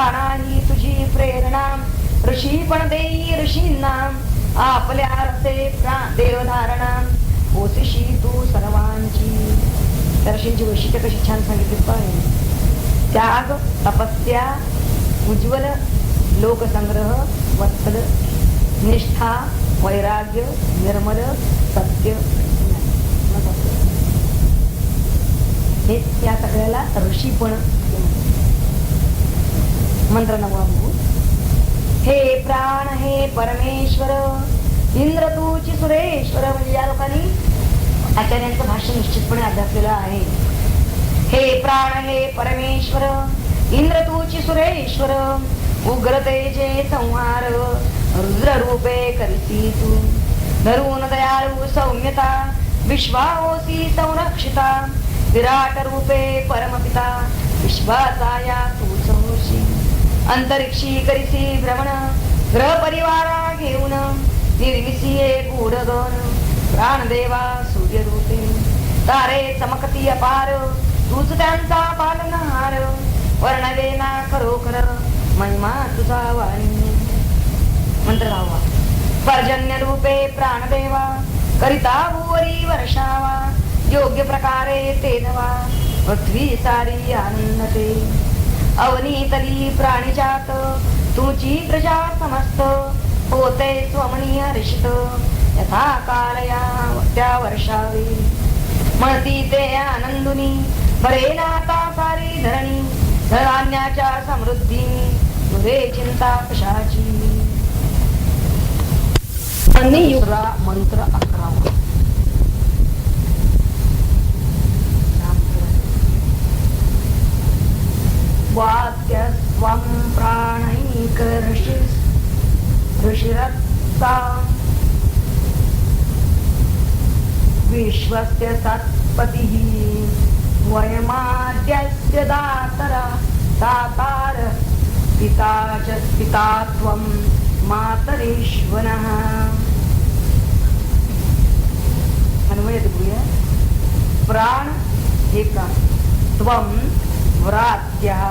प्राणाही तुझी प्रेरणा ऋषी पण देई ऋषींना आपल्या रसे देवधारणा होतीशी तू सर्वांची. त्या ऋषींची वैशिष्ट्य कशी छान सांगितली पाहिजे. त्याग, तपस्या, उज्ज्वल लोकसंग्रह, वत्सल, निष्ठा, वैराग्य, निर्मल, सत्य, हे या सगळ्याला ऋषीपण. मंत्र नववा बघू. हे प्राण हे परमेश्वर इंद्र तूची सुरेश्वर. म्हणजे या लोकांनी आचार्यांचं भाष्य निश्चितपणे अभ्यासलेलं आहे. हे प्राण हे परमेश्वर इंद्र तूची सुरेश्वर उग्र तेजे संहार रुद्र रूपे करीसी तू. धरून दयाळू सौम्यता विश्वाओसी संरक्षिता विराट रूपे परमपिता विश्वाचा या तूच होशी. अंतरिक्षी करीसी भ्रमण ग्रह परिवारा घेऊन निर्मिसी गूढगण प्राणदेवा सूर्य रूपे. तारे चमकती अपार तूच त्यांचा पालनहार वर्णवेना खरोखर महिमा तुझा वाणी. मंत्र लावा. पर्जन्य रूपे प्राणदेवा करिता भुवरी वर्षावा योग्य प्रकारे ते नवा पृथ्वी सारी आनंदते. अवनीतली प्राणीजात तुझी प्रजा समस्त होते स्वमनीय हर्षित यथा काल या त्या वर्षावे. म्हणती ते आनंदुनी बरे नाता सारी धरणी धनान्याच्या समृद्धी तुझे चिंता कशाची. मंत्र 11. वाद्यस्वं प्राणैकर्षिस् ऋषिरत्ता विश्वस्य सत्पतिः वयमाद्यस्य दातरा दातार पिता च पिता त्वं मातरीश्वरः. अन्वय बघूया. प्राण हे प्राण त्वं व्रात्या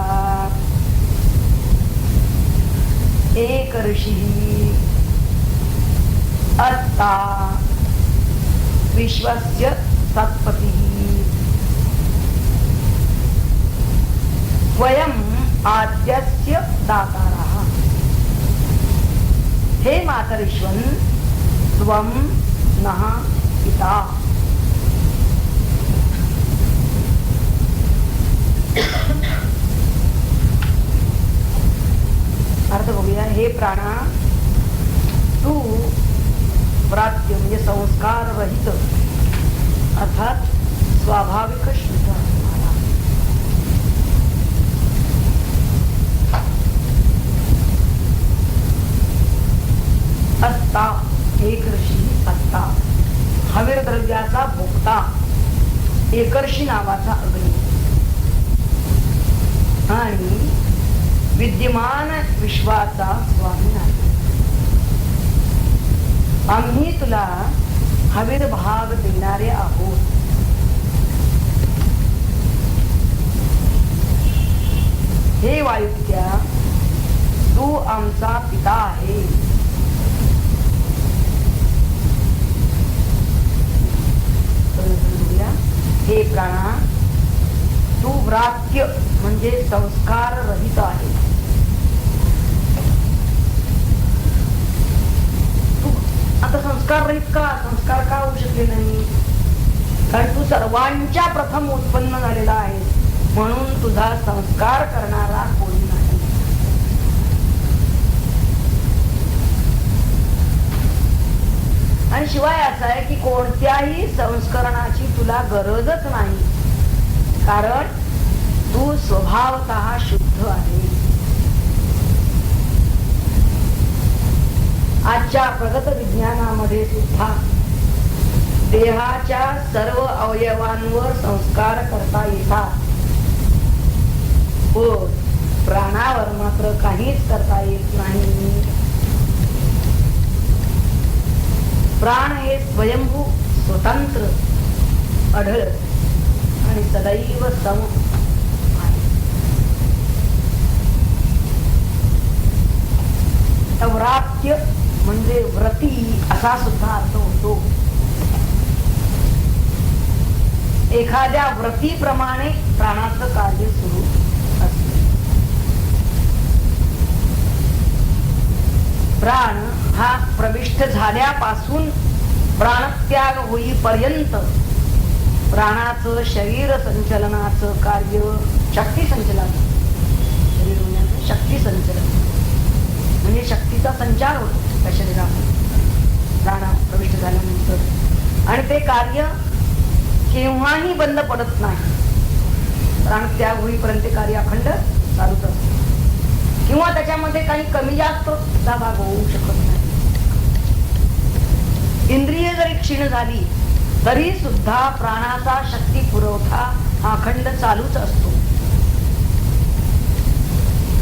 एक ऋषिः अर्ता विश्वस्य सत्पतिः वयम् आद्यस्य दातारः. हे मातरीश्वन त्वं नः पिता. अर्थ बघूया. हे प्राणा तू व्रात्य म्हणजे संस्कार रहित अर्थात स्वाभाविक शुद्ध असता. एक ऋषी असता हवीर द्रव्याचा भोगता एकर्षी नावाचा अग्नी आणि विद्यमान विश्वाचा स्वामी आहे. आम्ही तुला हवीर भाग देणारे आहोत. हे वायुक्त्या तू आमचा पिता आहे. हे प्राणा तू व्रात्य म्हणजे संस्कार रहित आहे. तू आता संस्कार रहित का? संस्कार का होऊ शकले नाही? कारण तू सर्वांच्या प्रथम उत्पन्न झालेला आहे म्हणून तुझा संस्कार करणारा कोणी नाही. आणि शिवाय असं आहे की कोणत्याही संस्करणाची तुला गरजच नाही कारण तू स्वभावतः शुद्ध आहे. आजच्या प्रगत विज्ञानामध्ये सुद्धा देहाच्या सर्व अवयवांवर संस्कार करता येतात पण प्राणावर मात्र काहीच करता येत नाही. प्राण हे स्वयंभू स्वतंत्र अढळ आणि सदैव सम आहे. व्रात्य म्हणजे व्रती असा सुद्धा अर्थ होतो. एखाद्या व्रतीप्रमाणे प्राणाचं कार्य सुरू असते. प्राण हा प्रविष्ट झाल्यापासून प्राणत्याग होईपर्यंत प्राणाचं शरीर संचलनाचं कार्य शक्ती संचलन, शरीर म्हणजे शक्ती संचलन म्हणजे शक्तीचा संचार होतो त्या शरीरामध्ये प्राण प्रविष्ट झाल्यानंतर, आणि ते कार्य केव्हाही बंद पडत नाही. प्राणत्याग होईपर्यंत ते कार्य अखंड चालूच असते, किंवा त्याच्यामध्ये काही कमी जास्त भाग होऊ शकत नाही. इंद्रिय जरी क्षीण झाली तरी सुद्धा प्राणाचा शक्ती पुरवठा हा अखंड चालूच असतो.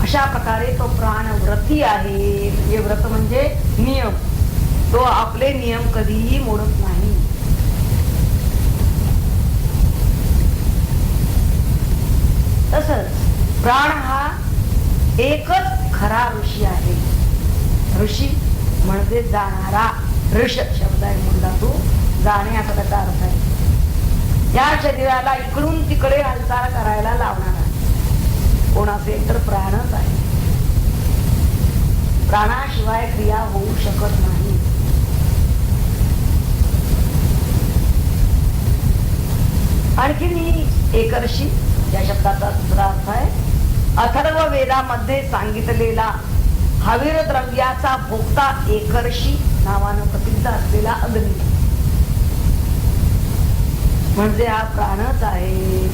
अशा प्रकारे तो प्राण व्रती आहे. हे व्रत म्हणजे नियम, तो आपले नियम कधीही मोडत नाही. तसंच प्राण हा एकच खरा ऋषी आहे. ऋषी म्हणजे जाणारा, ऋष शब्द आहे म्हणून धातू, जाणे असा त्याचा अर्थ आहे. या शरीराला इकडून तिकडे हालचाल करायला लावणारा कोण असेल तर प्राणच आहे. प्राणाशिवाय क्रिया होऊ शकत नाही. आणखी एकर्षी या शब्दाचा दुसरा अर्थ आहे अथर्व वेदामध्ये सांगितलेला हवीर द्रव्याचा भोक्ता एकर्षी नावानं प्रसिद्ध असलेला अग्नी म्हणजे हा प्राणच आहे.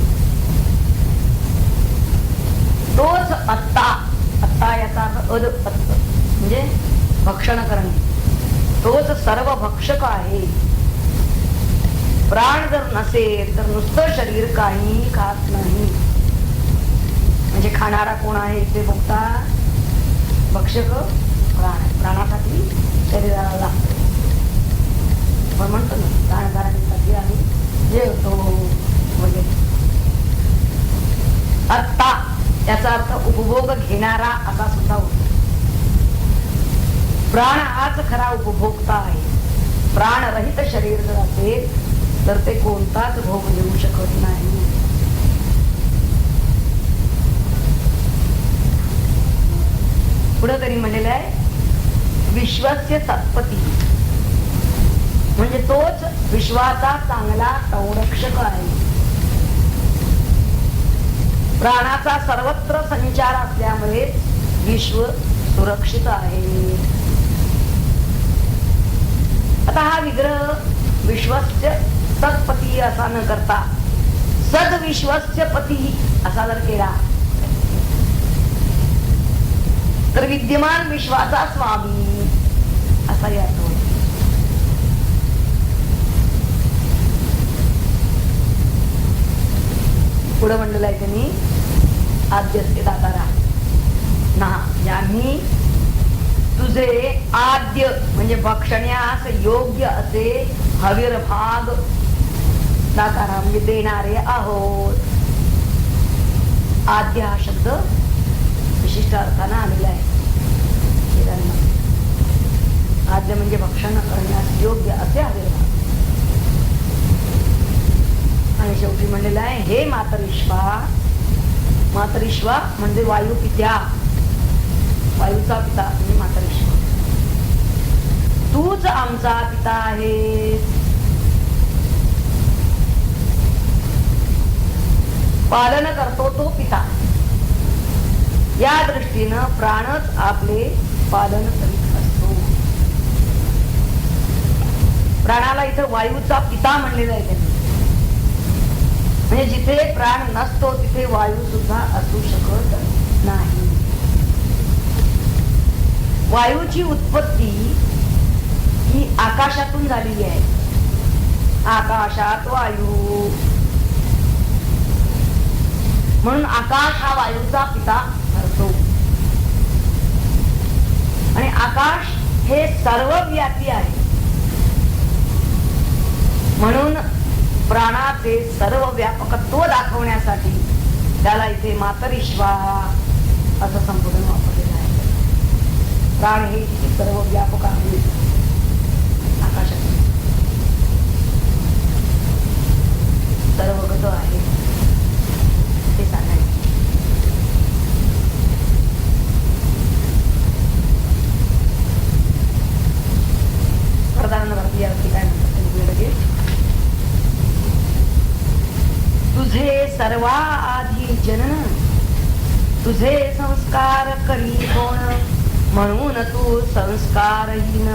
तोच आत्ता, आत्ता याचा अर्थ म्हणजे भक्षण करणे, तोच सर्व भक्षक आहे. प्राण जर नसेल तर नुसतं शरीर काही खात नाही. म्हणजे खाणारा कोण आहे ते भोगता भक्षक प्राण. प्राणासाठी शरीराला लागतो. पण म्हणतो ना प्राणधारणेसाठी आम्ही जेवतो वगैरे. आत्ता याचा अर्थ उपभोग घेणारा असा सुद्धा होतो. प्राण हाच खरा उपभोक्ता आहे. प्राणरहित शरीर जर असेल तर ते कोणताच भोग घेऊ शकत नाही. पुढे तरी म्हणलेलं आहे विश्वस्य सत्पती म्हणजे तोच विश्वाचा चांगला संरक्षक आहे. प्राणाचा सर्वत्र संचार असल्यामुळे विश्व सुरक्षित आहे. आता हा विग्रह विश्वस्य सत्पती असा न करता सद्विश्वस्य पती असा जर केला तर विद्यमान विश्वाचा स्वामी असा अर्थ होतो. पुढे म्हणलेलं आहे त्यांनी आद्यस्ते दातारा ना ज्यांनी तुझे आद्य म्हणजे भक्षण्यास योग्य असे हवीर भाग दातारा म्हणजे देणारे आहोत. आद्य हा शब्द विशिष्ट अर्थानं आलेला आहे. आद्य म्हणजे भक्षण करण्यास योग्य असे हवीर भाग. आणि शेवटी म्हणलेलं आहे हे मातरिश्वा. मातरिश्वा म्हणजे वायू पित्या, वायूचा पिता म्हणजे मातरिश्वा. तूच आमचा पिता आहे. पालन करतो तो पिता. या दृष्टीनं प्राणच आपले पालन करीत असतो. प्राणाला इथं वायूचा पिता म्हणलेला आहे त्यांनी. म्हणजे जिथे प्राण नसतो तिथे वायू सुद्धा असू शकत नाही. वायूची उत्पत्ती ही आकाशातून झालेली आहे. आकाशात वायू म्हणून आकाश हा वायूचा पिता ठरतो. आणि आकाश हे सर्वव्यापी आहे. म्हणून प्राणाचे सर्व व्यापकत्व दाखवण्यासाठी त्याला इथे मातरिश्वा असं संबोधन वापरलेलं आहे. प्राण हे सर्व व्यापक आहे. आकाशात सर्वगत आहे ते सांगायचे. प्रधान भारतीय काय म्हणतात, तुझे सर्वा आधी जनन, तुझे संस्कार करी कोण, म्हणून तू संस्कारहीन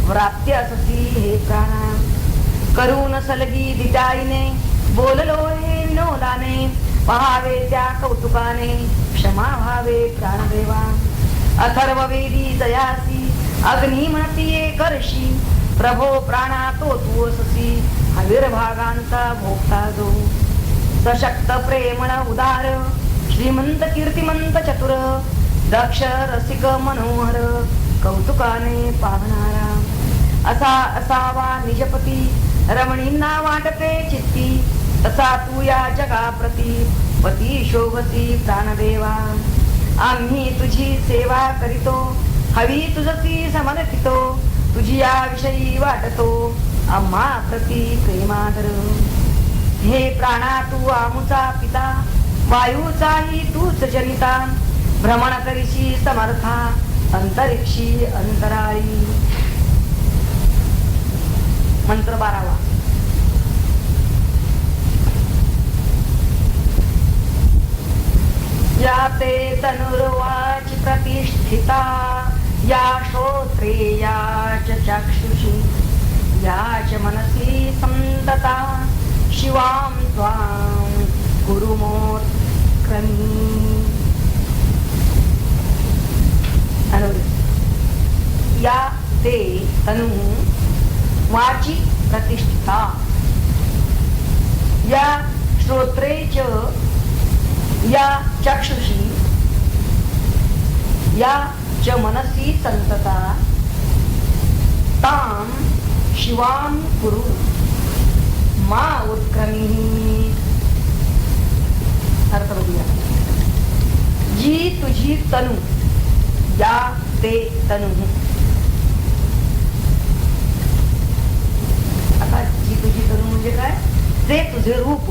व्रात्य असती हे प्राणा. करून सलगी दिटाईने, बोललो हे विनोदाने, पहावे त्या कौतुकाने, क्षमा व्हावे प्राणदेवा. अथर्ववेदी जयासी, अग्नी म्हणती करशी, प्रभो प्राणा तो तू अससी, आविर्भागांचा भोगता जो. सशक्त प्रेमळ उदार, श्रीमंत कीर्तिमंत चतुर, दक्ष रसिक मनोहर, कौतुकाने पाहणारा. असा असावा निजपती, रमणींना वाटते चित्ती, तसा तू या जगाप्रती पती शोभती प्राणदेवा. आम्ही तुझी सेवा करीतो, हवी तुझी समर्पितो, तुझी या विषयी वाटतो आम्हा प्रती प्रेमादर. हे प्राणा तू आमुचा पिता, वायूचाही तूच जनिता, भ्रमण करीशी समर्था अंतरिक्षी अंतराळी. मंत्र 12वा. या ते तनुर्वाच प्रतिष्ठिता, या श्रोत्रे याच चक्षुषी, याच मनसी संतता, शिवां त्वां गुरुमोत्क्रमी. या ते तनु वाची प्रतिष्ठिता, या श्रोत्रे च, या चक्षुषी, या च मनसी संतता, तां शिवां कुरु मा उत्क्रमी. अर्थ बघूया. जी तुझी तनु, या ते तनु. आता जी तुझी तनु म्हणजे काय, ते तुझे रूप.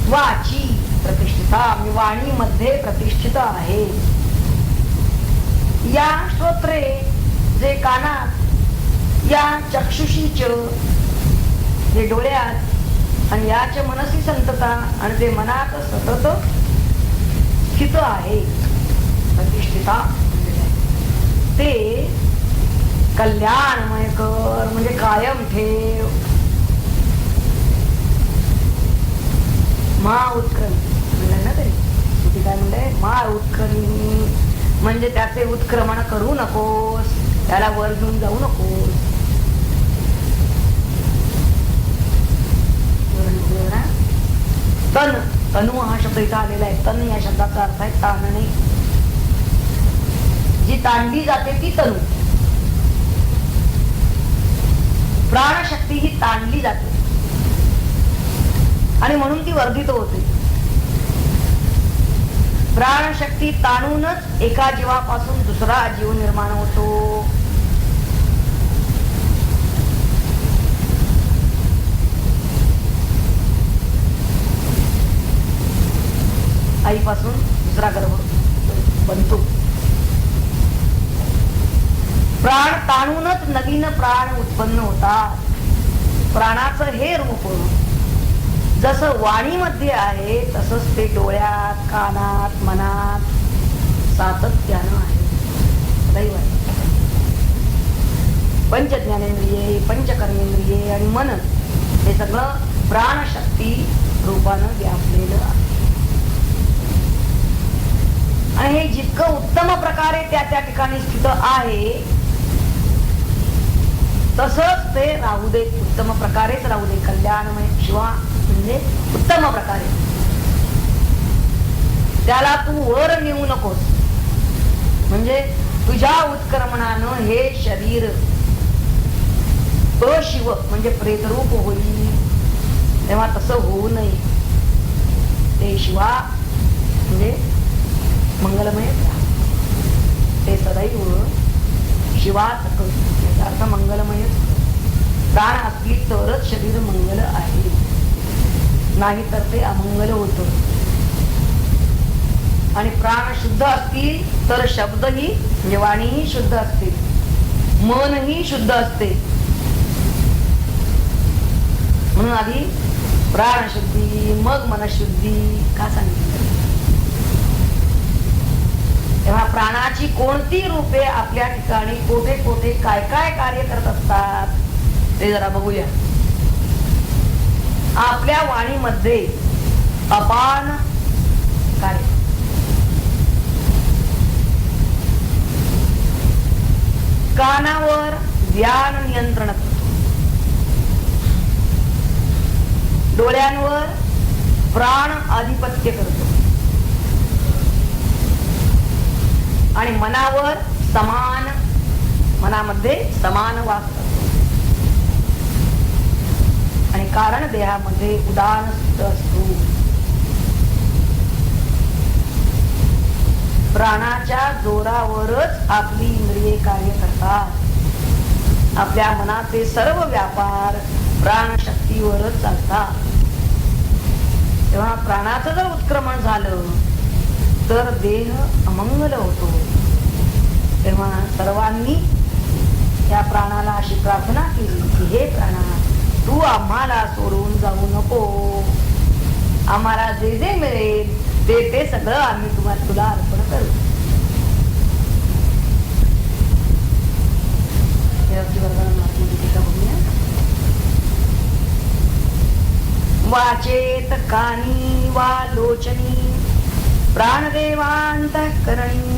वाची प्रतिष्ठिता, मी वाणी मध्ये प्रतिष्ठित आहे. या श्रोत्रे जे कानात, या चक्षुषीच जे डोळ्यात, आणि याच मनसी संतता, आणि ते मनात सतत स्थित आहे. प्रतिष्ठिता ते कल्याणमय कर, म्हणजे कायम ठेव. मा उत्क्रमी म्हणलं ना तरी, किती काय म्हणलंय, मा उत्क्रमी म्हणजे त्याचे उत्क्रमण करू नकोस, त्याला वर घेऊन जाऊ नकोस. तन, तनु हा शब्द इथं आलेला आहे. तन या शब्दाचा अर्थ आहे ताणणे. जी ताणली जाते ती तनु. प्राणशक्ती ही ताणली जाते आणि म्हणून ती वर्धित होते. प्राणशक्ती ताणूनच एका जीवापासून दुसरा जीव निर्माण होतो. आईपासून दुसरा गर्भ बनतो. प्राण ताणूनच नवीन प्राण उत्पन्न होतात. प्राणाचं हे रूप जसं वाणीमध्ये आहे तसंच ते डोळ्यात, कानात, मनात सातत्यानं आहे. दैव पंच ज्ञानेंद्रिये, पंचकर्मेंद्रिये आणि मन हे सगळं प्राणशक्ती रूपानं व्यापलेलं आहे. आणि हे जितकं उत्तम प्रकारे त्या त्या ठिकाणी स्थित आहे तसंच ते राहू दे, उत्तम प्रकारेच राहू दे. कल्याणमय शिवा म्हणजे उत्तम प्रकारे. त्याला तू वर नेऊ नकोस. म्हणजे तुझ्या उत्क्रमणानं हे शरीर अशिव म्हणजे प्रेतरूप होईल, तेव्हा तसं होऊ नये. ते शिवा म्हणजे मंगलमयच राहा. ते सदैव शिवाच कर, याचा अर्थ मंगलमयच. प्राण असली तरच शरीर मंगल आहे, नाही तर ते अमंगल होत. आणि प्राण शुद्ध असतील तर शब्दही म्हणजे वाणीही शुद्ध असते, मनही शुद्ध असते. म्हणून आधी प्राणशुद्धी मग मनशुद्धी का सांगितलं. तेव्हा प्राणाची कोणती रूपे आपल्या ठिकाणी कोठे कोठे काय काय कार्य करत असतात ते जरा बघूया. आपल्या वाणीमध्ये अपान कार्य, कानावर ध्यान नियंत्रण, डोळ्यांवर प्राण आधिपत्य करतो आणि मनावर मनामध्ये समान वास करतो. आणि कारण देहामध्ये उदान असतो. प्राणाच्या जोरावरच आपली इंद्रिये कार्य करतात. आपल्या मनाचे सर्व व्यापार प्राणशक्तीवरच चालतात. तेव्हा प्राणाचं जर उत्क्रमण झालं तर देह अमंगल होतो. तेव्हा सर्वांनी या प्राणाला अशी प्रार्थना केली की हे प्राणा, तू आम्हाला सोडून जाऊ नको. आम्हाला जे जे मिळेल ते सगळं आम्ही तुला अर्पण करू. वाचेत कानी वा लोचनी प्राणदेवांतःकरणी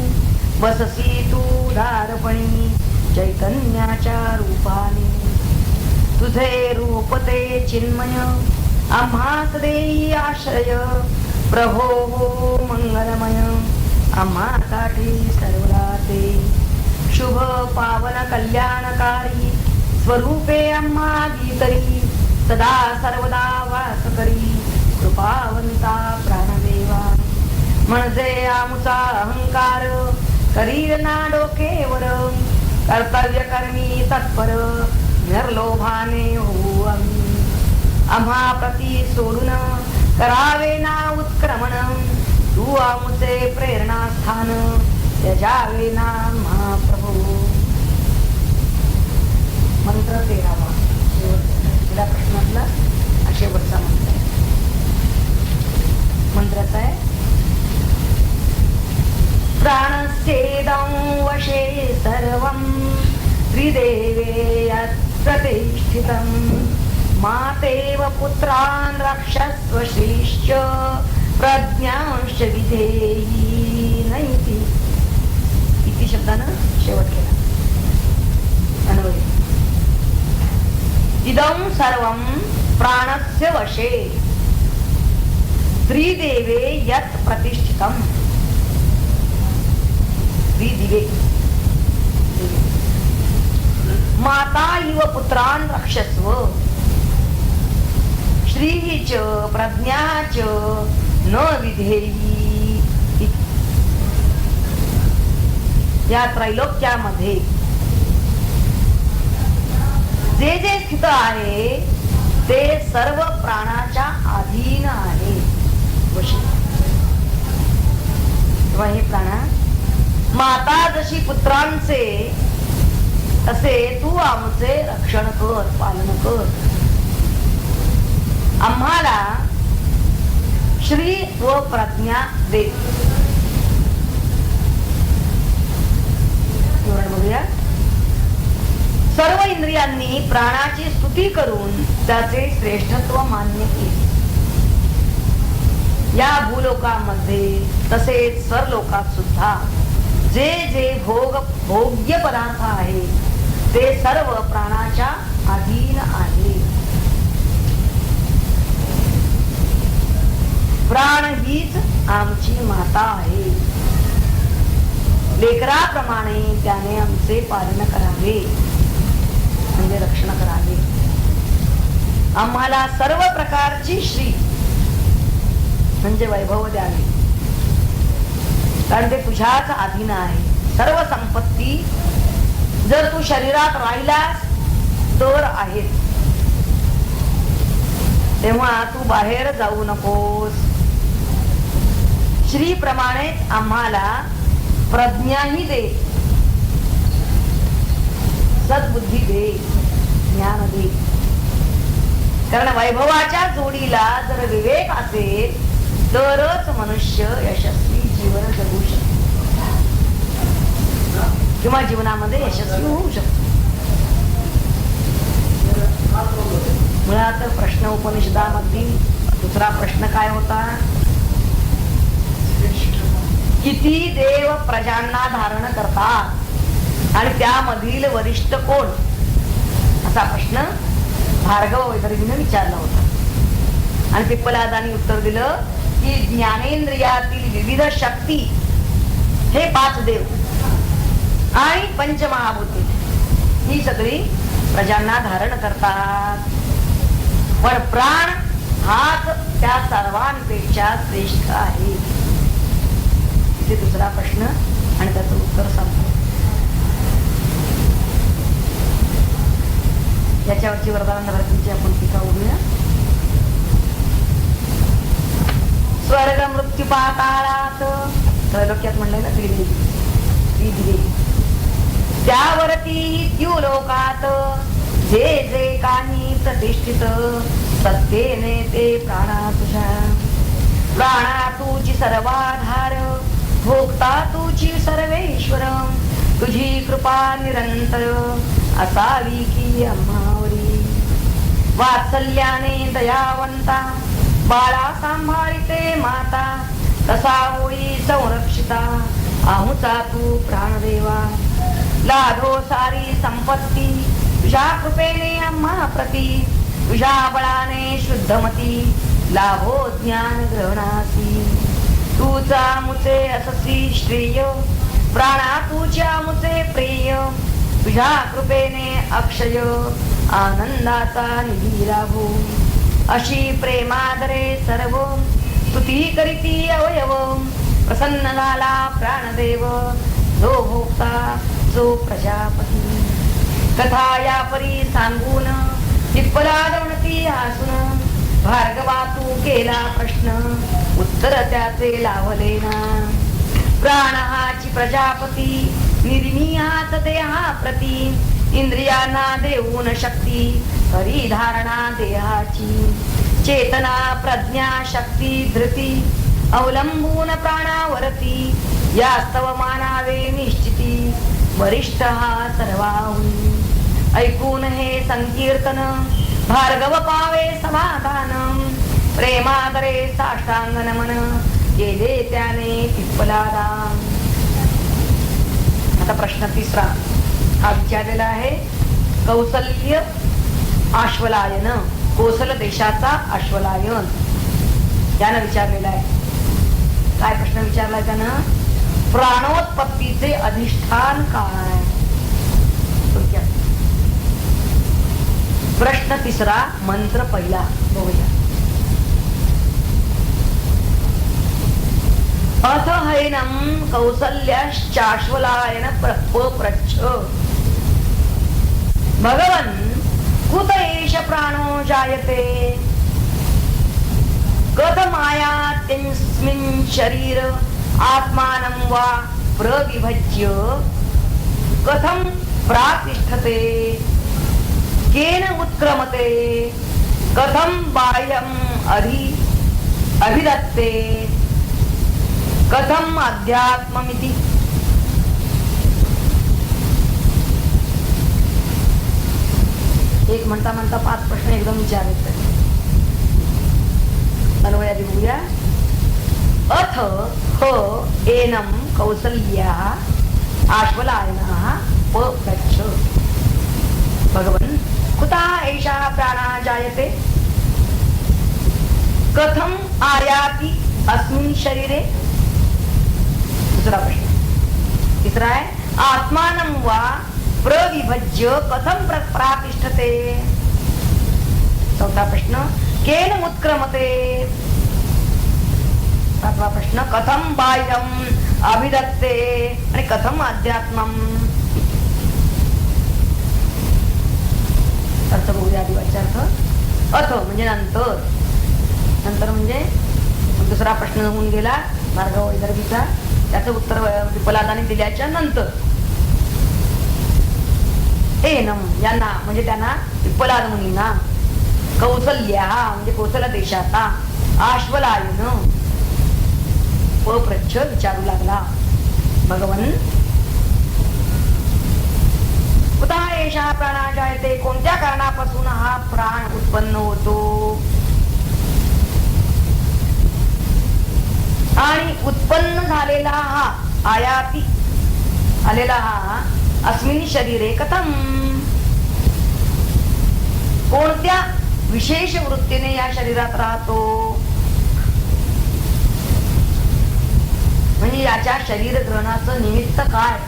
वससी तू धारपणी चैतन्याच्या रूपाने. तुझे रूप ते चिन्मय आम्हास देई आश्रय. प्रभो हो मंगलमय आम्हासाठी सर्वदा ते. शुभ पावन कल्याणकारी स्वरूपे आम्हा गीतरी. सदा सर्वदा वास करी कृपावंता प्राणदेवा. म्हणजे आमचा अहंकार करील ना डोकेवर. कर्तव्य कर्मी तत्पर निर्लोभाने होऊ आम्ही. आम्हा प्रती सोडून करावे ना उत्क्रमण. तू आमचे प्रेरणास्थान त्यजावे ना महाप्रभू. मंत्र 13वा पहिल्या प्रश्नातला शेवटचा मंत्र आहे. मंत्राचा आहे प्राणस्येदं वशे सर्वं त्रिदेवे यत् प्रतिष्ठितं. मातेव पुत्रान् रक्षस्व श्रीश्च प्रज्ञांश्च विधेयी नैति. इति शब्दानं शेवट केला. अन्वय इदं सर्वं प्राणस्य वशे त्रिदेवे यत् प्रतिष्ठितं. त्रिदिवे माता इव पुत्रान् रक्षस्व श्री च प्रज्ञा च न विधेयी. या त्रैलोक्यामध्ये जे जे स्थित आहे ते सर्व प्राणाच्या अधीन आहे. हे प्राणा, माता जशी पुत्रांचे तसे तू आमचे रक्षण कर, पालन कर. आम्हाला श्री व प्रज्ञा दे. बघूया. सर्व इंद्रियांनी प्राणाची स्तुती करून त्याचे श्रेष्ठत्व मान्य केले. या भूलोकामध्ये तसेच सरलोकात सुद्धा जे जे भोग्य पदार्थ आहे ते सर्व प्राणाच्या अधीन आहे. प्राण हीच आमची माता आहे. लेकराप्रमाणे त्याने आमचे पालन करावे, म्हणजे रक्षण करावे. आम्हाला सर्व प्रकारची श्री म्हणजे वैभव द्यावे. कारण ते तुझ्याच अधीन आहे. सर्व संपत्ती जर तू शरीरात राहिलास तर आहेस, तेव्हा तू बाहेर जाऊ नकोस. श्री प्रमाणेच आम्हाला प्रज्ञाही दे, सद्बुद्धी दे, ज्ञान दे. कारण वैभवाच्या जोडीला जर विवेक असेल तरच मनुष्य यशस्वी जीवन जगू शकतो किंवा जीवनामध्ये यशस्वी होऊ शकतो. मुळात प्रश्न उपनिषदामध्ये दुसरा प्रश्न काय होता? किती देव प्रजांना धारण करतात आणि त्यामधील वरिष्ठ कोण, असा प्रश्न भार्गव वैतरणीने विचारला होता. आणि पिप्पलादानी उत्तर दिलं की ज्ञानेंद्रियातील विविध शक्ती हे 5 देव आणि पंचमहाभूते ही सगळी प्रजांना धारण करतात, पण प्राण हाच त्या सर्वांपेक्षा श्रेष्ठ आहे. इथे दुसरा प्रश्न आणि त्याचं उत्तर सांगतो. याच्यावरची वरदान नरसिंहची आपण टीका उडूया. स्वर्ग मृत्यू पाताळात त्रैलोक्यात म्हणलंय ना त्रिदिवे, त्यावरती द्युलोकात जे जे काही प्रतिष्ठित सत्तेने ते प्राणा तुझ्या. प्राणा तुझी सर्वाधार, भोगता तुझी सर्वेश्वर. तुझी कृपा निरंतर असावी की आम्हावरी. वात्सल्याने दयावंता बाळा सांभाळिते माता. तसा होई संरक्षिता आहुचा तू प्राणदेवा. लाधो सारी संपत्ती तुझ्या कृपेने आम्हा प्रती. तुझ्या बळाने शुद्धमती लाभो ज्ञान ग्रहणासी. तुझा मुचे अससी श्रेय, प्राणा तुझ्या मुचे प्रिय. तुझ्या कृपेने अक्षय आनंदाचा निधी लाभो. अशी प्रेमादरे सर्व स्तुती करीती अवयव. प्रसन्न झाला प्राणदेव जो भोक्ता जो प्रजापती. कथा या परी सांगून पिप्पलादवणती हसून. भार्गवा तू केला प्रश्न उत्तर त्याचे लावले ना. प्राण हाची प्रजापती निर्मियात देहा प्रती. इंद्रियांना देऊन शक्ती हरिधारणा देहाची. चेतना प्रज्ञा शक्ती धृती अवलंबून प्राणावरती. यास्तव मानावे निश्चिती वरिष्ठ हा सर्वाहुनी. ऐकून हे संकीर्तन भार्गव पावे समाधान. प्रेमादरे साष्टांग नमन केले त्याने पिप्पलादान. आता प्रश्न तिसरा हा विचारलेला आहे. कौसल्य आश्वलायन, कोसल देशाचा आश्वलायन त्यानं विचारलेला आहे. काय प्रश्न विचारलाय त्यानं? प्राणोत्पत्तीचे अधिष्ठान काय? प्रश्न तिसरा, मंत्र पहिला बघूया. अथ हैनम कौसल्याश्चाश्वलायन पप्रच्छ. भगवन् कुत एष प्राणो जायते. कथमायात्यस्मिन् शरीर आत्मानं वा प्रविभज्य. कथं प्रातिष्ठते. केन उत्क्रमते. कथं बाह्यं अभिदत्ते. कथं अध्यात्ममिति. एक म्हणता म्हणता 5 प्रश्न एकदम विचारले. अन्वयादी बघूया. अथ ह एनं कौसल्या आश्वलायनः पप्रच्छ. भगवन् कुतः एषः प्राणः जायते. कथं आयाति अस्मिन् शरीरे. दूसरा प्रश्न. तीसरा है आत्मानं वा प्रविभज्य कथं प्रातिष्ठते. चौथा प्रश्न केन उत्क्रमते. सातवा प्रश्न कथं बाह्यं अभिधत्ते आणि कथम अध्यात्मम. अर्थ बघूया आधी वाच्यार्थ. अथ म्हणजे नंतर. नंतर म्हणजे दुसरा प्रश्न होऊन गेला भार्गव वैदर्भीचा, त्याचं उत्तर पिप्पलादाने दिल्याच्या नंतर. एनम यांना म्हणजे त्यांना पिप्पलाद मुनींना कौसल्या म्हणजे कौशल देशाचा आश्वलायन पप्रच्छ विचारू लागला. भगवन कुतः एषः प्राणः जायते, कोणत्या कारणापासून हा प्राण उत्पन्न होतो आणि उत्पन्न झालेला हा आयाती आलेला हा अस्मिन शरीरे कथम, कोणत्या विशेष वृत्तीने या शरीरात राहतो, म्हणजे याच्या शरीर ग्रहणाचं निमित्त काय.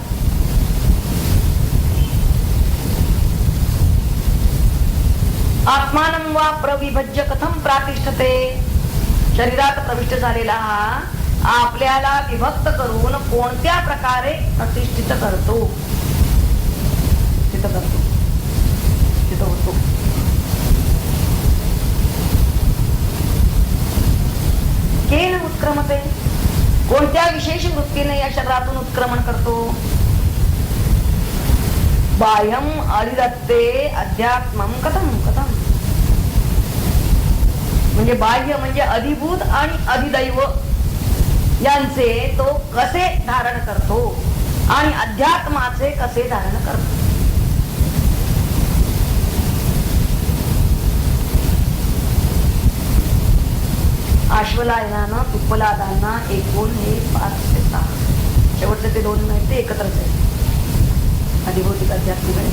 आत्मानं वा प्रविभज्य कथम प्रातिष्ठते, शरीरात प्रविष्ट झालेला हा आपल्याला विभक्त करून कोणत्या प्रकारे प्रतिष्ठित करतो, स्थित करतो, स्थित होतो. केन उत्क्रमते, कोणत्या विशेष वृत्तीने या शरीरातून उत्क्रमण करतो. बाह्यम अधिदत्ते अध्यात्मम कथम कथम, म्हणजे बाह्य म्हणजे अधिभूत आणि अधिदैव यांचे तो कसे धारण करतो आणि अध्यात्माचे कसे धारण करतो. आश्वलायनानं पिप्पलादांना एकूण हे 5 ते 6 शेवटचे ते 2 नाही, ते एकत्रच आहे. अधिभौतिक आध्यात्मिक आणि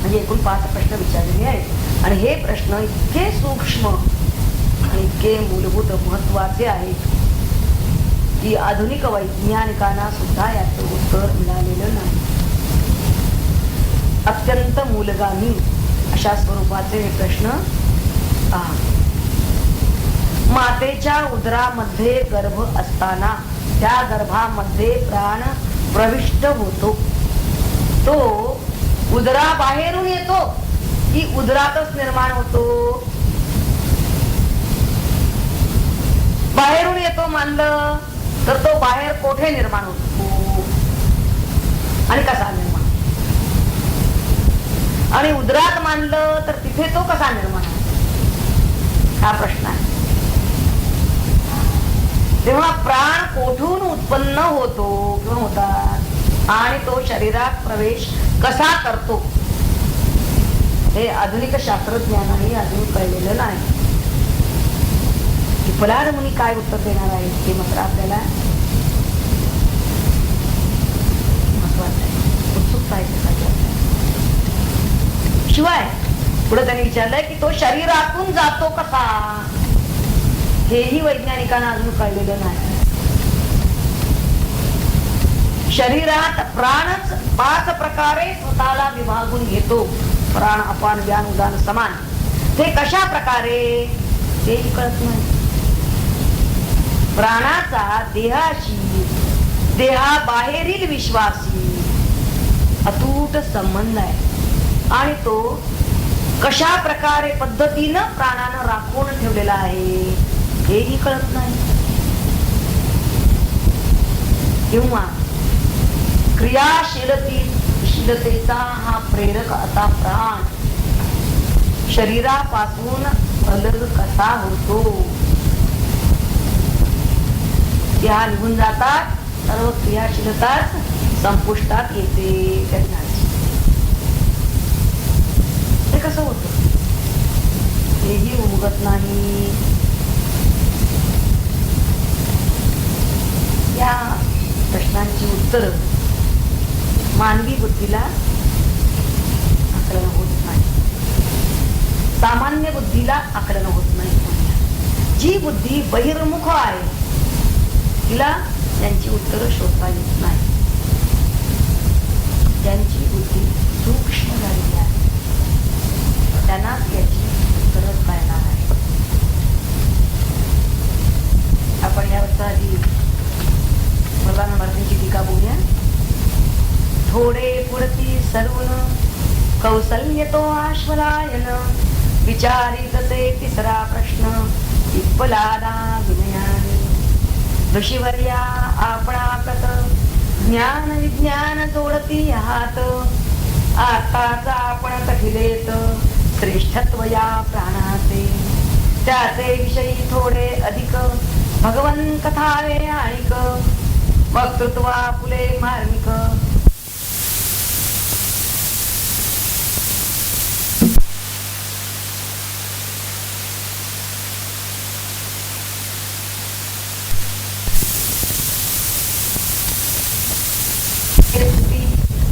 म्हणजे एकूण 5 प्रश्न विचारलेले आहेत. आणि हे प्रश्न इतके सूक्ष्म आणि इतके मूलभूत महत्वाचे आहेत की आधुनिक वैज्ञानिकांना सुद्धा याचं उत्तर मिळालेलं नाही. अत्यंत मूलगामी अशा स्वरूपाचे हे प्रश्न आहेत. मातेच्या उदरामध्ये गर्भ असताना त्या गर्भामध्ये प्राण प्रविष्ट होतो. तो उदराबाहेरून येतो की उदरातच निर्माण होतो. बाहेरून येतो मानलं तर तो बाहेर कोठे निर्माण होतो आणि कसा निर्माण, आणि उदरात मानलं तर तिथे तो कसा निर्माण होतो, हा प्रश्न आहे. तेव्हा प्राण कोठून उत्पन्न होतो किंवा होतात आणि तो शरीरात प्रवेश कसा करतो हे आधुनिक शास्त्रज्ञानाने अजून कळलेलं नाही. पिप्पलाद मुनी काय उत्तर देणार आहेत ते मात्र आपल्याला महत्वाचं आहे, उत्सुकता आहे त्यासाठी. शिवाय पुढे त्यांनी विचारलंय की तो शरीरातून जातो कसा, हेही वैज्ञानिकांना अजून कळलेलं नाही. शरीरात प्राणच 5 प्रकारे स्वतःला विभागून घेतो. प्राण अपान व्यान उदान समान. ते कशा प्रकारे तेही कळत नाही. प्राणाचा देहाशी देहाबाहेरील विश्वासी अतूट संबंध आहे आणि तो कशा प्रकारे पद्धतीनं प्राणानं राखून ठेवलेला आहे हेही कळत नाही. किंवा क्रियाशीलतेचा हा प्रेरक असा प्राण शरीरापासून अलग कसा होतो. त्या निघून जातात, सर्व क्रियाशीलता संपुष्टात येते. हे कसं होत हेही उमगत नाही. या प्रश्नांची उत्तर मानवी बुद्धीला आकलन होत नाही, सामान्य बुद्धीला आकलन होत नाही. जी बुद्धी बहिर्मुख आहे तिला त्यांची उत्तर शोधता येत नाही. ज्यांची बुद्धी सूक्ष्म झालेली आहे त्यांनाच याची उत्तर कळणार आहे. आपण यावरचा आधी तुकाराम महाराजांची टीका बोलूया. थोडे पुढती सरून कौसल्य तो आश्वलायन विचारित ते तिसरा प्रश्न इप्पलादा विनयाने. ऋषीवर्या आपणा प्रत ज्ञान विज्ञान जोडती हात आताच आपण कठिलेत श्रेष्ठत्व या प्राणाचे. त्याचे विषयी थोडे अधिक भगवन कथावे आणिक वक्तृत्वा फुले मार्मिक.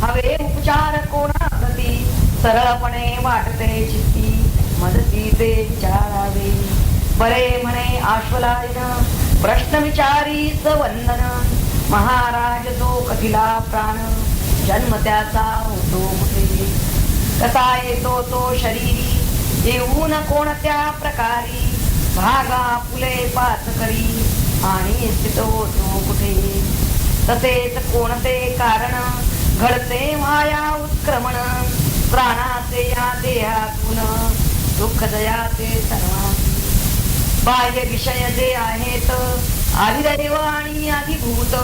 हवे उपचार कोणाप्रती सरळपणे वाटते चित्ती मदती ते विचारावे. बरे म्हणे आश्वलायन प्रश्न विचारीच वंदन. महाराज जो कथिला प्राण जन्म त्याचा होतो कुठे. कसा येतो तो शरीरी येऊन कोणत्या प्रकारी. भागा फुले पाच करी आणि स्थित होतो कुठे. तसेच कोणते कारण घडते माया उत्क्रमण. प्राणाचे या देहातून दुःख दयाचे सर्वांची. बाह्य विषय जे आहेत आदिदैव आणि आदिभूत